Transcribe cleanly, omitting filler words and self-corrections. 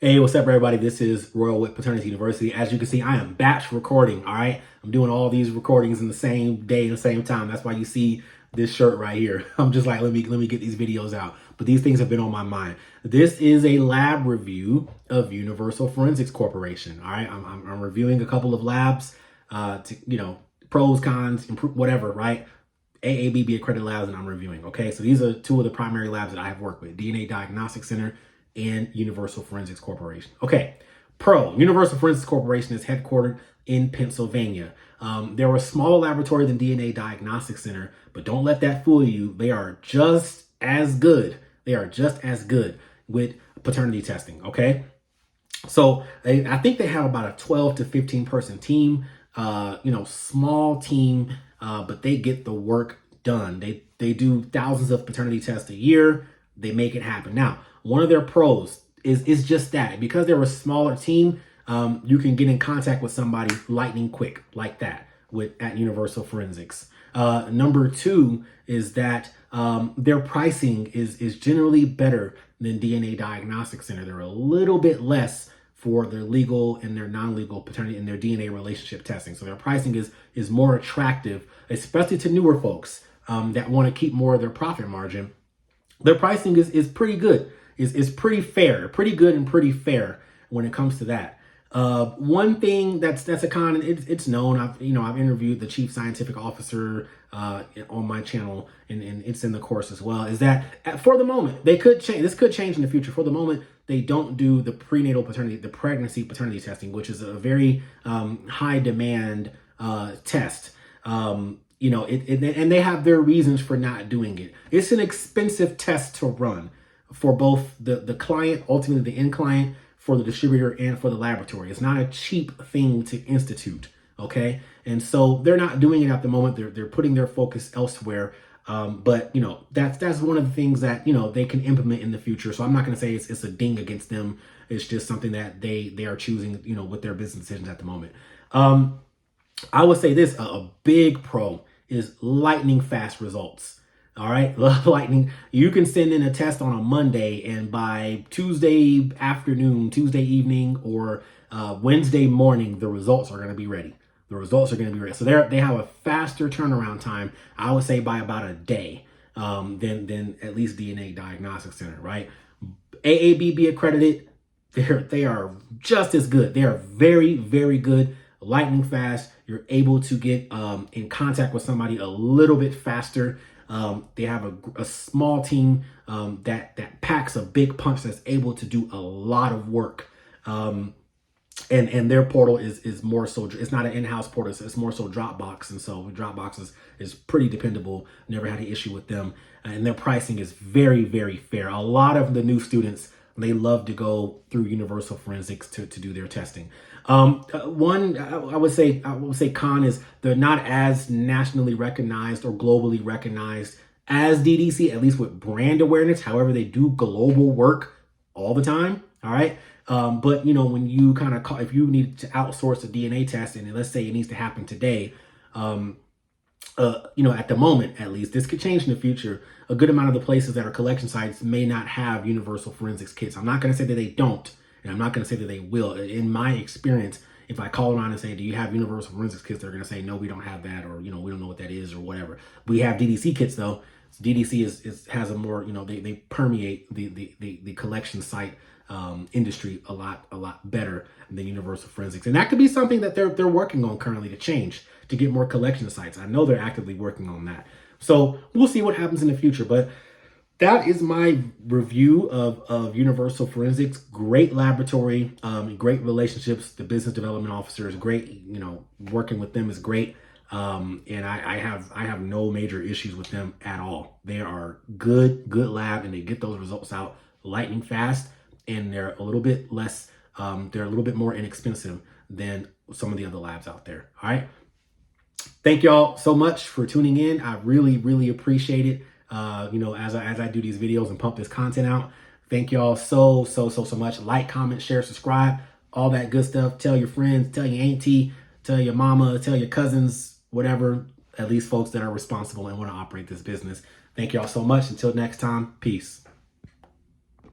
Hey, what's up, everybody? This is Royal with Paternity University. As you can see, I am batch recording, all right? I'm doing all these recordings in the same day and the same time. That's why you see this shirt right here. I'm just like, let me get these videos out. But these things have been on my mind. This is a lab review of Universal Forensics Corporation, all right? I'm reviewing a couple of labs, pros, cons, whatever, right? AABB accredited labs that I'm reviewing, okay? So these are two of the primary labs that I have worked with, DNA Diagnostic Center and Universal Forensics Corporation. Okay, Universal Forensics Corporation is headquartered in Pennsylvania. They're a smaller laboratory than DNA Diagnostic Center, but don't let that fool you. They are just as good. They are just as good with paternity testing, okay? So I think they have about a 12 to 15 person team, small team, but they get the work done. They do thousands of paternity tests a year. They make it happen. Now, one of their pros is just that. Because they're a smaller team, you can get in contact with somebody lightning quick like that at Universal Forensics. Number two is that their pricing is generally better than DNA Diagnostic Center. They're a little bit less for their legal and their non-legal paternity and their DNA relationship testing. So their pricing is more attractive, especially to newer folks that want to keep more of their profit margin. Their pricing is pretty good. Is pretty fair, pretty good and pretty fair when it comes to that. One thing that's a con, it's known. I've interviewed the chief scientific officer on my channel, and it's in the course as well. Is that for the moment they could change. This could change in the future. For the moment, they don't do the prenatal paternity, the pregnancy paternity testing, which is a very high demand test. And they have their reasons for not doing it. It's an expensive test to run for both the client, ultimately the end client, for the distributor, and for the laboratory. It's not a cheap thing to institute, okay? And so they're not doing it at the moment. They're putting their focus elsewhere. But that's one of the things that they can implement in the future. So I'm not going to say it's a ding against them. It's just something that they are choosing, with their business decisions at the moment. I would say this: a big pro is lightning fast results. All right, lightning. You can send in a test on a Monday, and by Tuesday afternoon, Tuesday evening, or Wednesday morning, the results are going to be ready. The results are going to be ready. So they have a faster turnaround time, I would say, by about a day than at least DNA Diagnostic Center, right? AABB accredited. They are just as good. They are very, very good. Lightning fast. You're able to get in contact with somebody a little bit faster. They have a small team that packs a big punch, that's able to do a lot of work. And their portal is more so, it's not an in-house portal, it's more so Dropbox. And so Dropbox is pretty dependable. Never had an issue with them. And their pricing is very, very fair. A lot of the new students, they love to go through Universal Forensics to do their testing. One I would say con is they're not as nationally recognized or globally recognized as DDC, at least with brand awareness. However, they do global work all the time. All right. But when you kind of if you need to outsource a DNA test, and let's say it needs to happen today, at the moment, at least, this could change in the future. A good amount of the places that are collection sites may not have Universal Forensics kits. I'm not going to say that they don't, and I'm not going to say that they will. In my experience, if I call around and say, do you have Universal Forensics kits? They're going to say, no, we don't have that, or, we don't know what that is, or whatever. We have DDC kits, though. So DDC has a more, they permeate the collection site industry a lot better than Universal Forensics. And that could be something that they're working on currently to change, to get more collection sites. I know they're actively working on that. So we'll see what happens in the future. But that is my review of Universal Forensics. Great laboratory, great relationships. The business development officer is great. Working with them is great. And I have no major issues with them at all. They are good lab, and they get those results out lightning fast. And they're a little bit less, they're a little bit more inexpensive than some of the other labs out there. All right. Thank y'all so much for tuning in. I really, really appreciate it. As I do these videos and pump this content out. Thank y'all so much. Like, comment, share, subscribe, all that good stuff. Tell your friends, tell your auntie, tell your mama, tell your cousins, whatever, at least folks that are responsible and want to operate this business. Thank y'all so much. Until next time, peace.